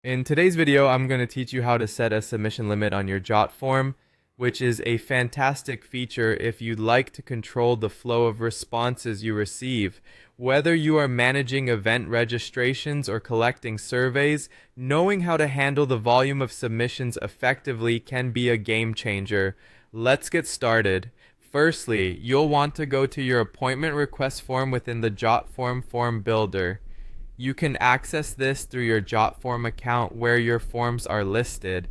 In today's video, I'm going to teach you how to set a submission limit on your Jotform, which is a fantastic feature if you'd like to control the flow of responses you receive. Whether you are managing event registrations or collecting surveys, knowing how to handle the volume of submissions effectively can be a game changer. Let's get started. Firstly, you'll want to go to your appointment request form within the Jotform form builder. You can access this through your Jotform account where your forms are listed.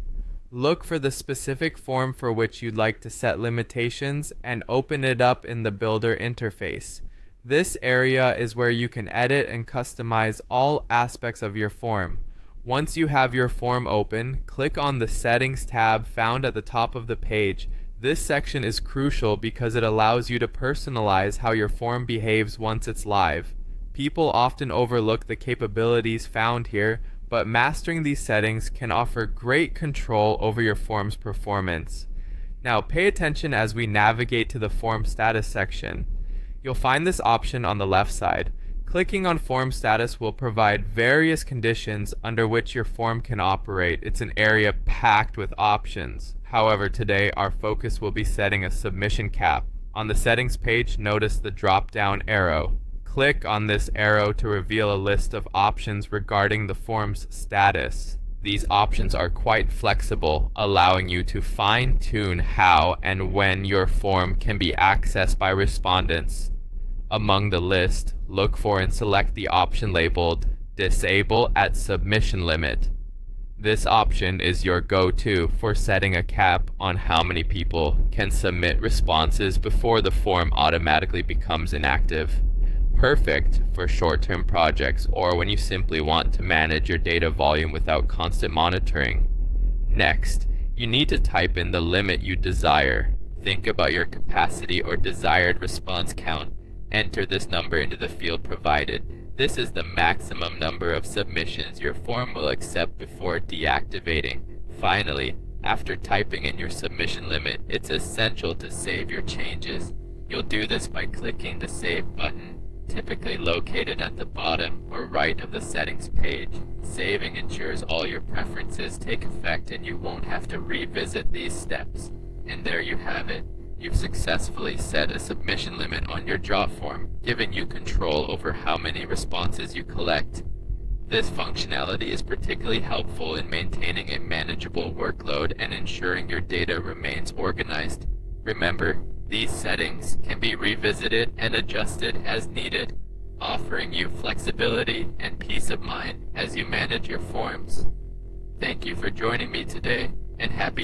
Look for the specific form for which you'd like to set limitations and open it up in the builder interface. This area is where you can edit and customize all aspects of your form. Once you have your form open, click on the Settings tab found at the top of the page. This section is crucial because it allows you to personalize how your form behaves once it's live. People often overlook the capabilities found here, but mastering these settings can offer great control over your form's performance. Now pay attention as we navigate to the form status section. You'll find this option on the left side. Clicking on form status will provide various conditions under which your form can operate. It's an area packed with options. However, today our focus will be setting a submission cap. On the settings page, notice the drop-down arrow. Click on this arrow to reveal a list of options regarding the form's status. These options are quite flexible, allowing you to fine-tune how and when your form can be accessed by respondents. Among the list, look for and select the option labeled Disable at Submission Limit. This option is your go-to for setting a cap on how many people can submit responses before the form automatically becomes inactive. Perfect for short-term projects or when you simply want to manage your data volume without constant monitoring. Next, you need to type in the limit you desire. Think about your capacity or desired response count. Enter this number into the field provided. This is the maximum number of submissions your form will accept before deactivating. Finally, after typing in your submission limit, it's essential to save your changes. You'll do this by clicking the Save button, typically located at the bottom or right of the settings page. Saving ensures all your preferences take effect and you won't have to revisit these steps. And there you have it. You've successfully set a submission limit on your Jotform, giving you control over how many responses you collect. This functionality is particularly helpful in maintaining a manageable workload and ensuring your data remains organized. Remember, these settings can be revisited and adjusted as needed, offering you flexibility and peace of mind as you manage your forms. Thank you for joining me today, and happy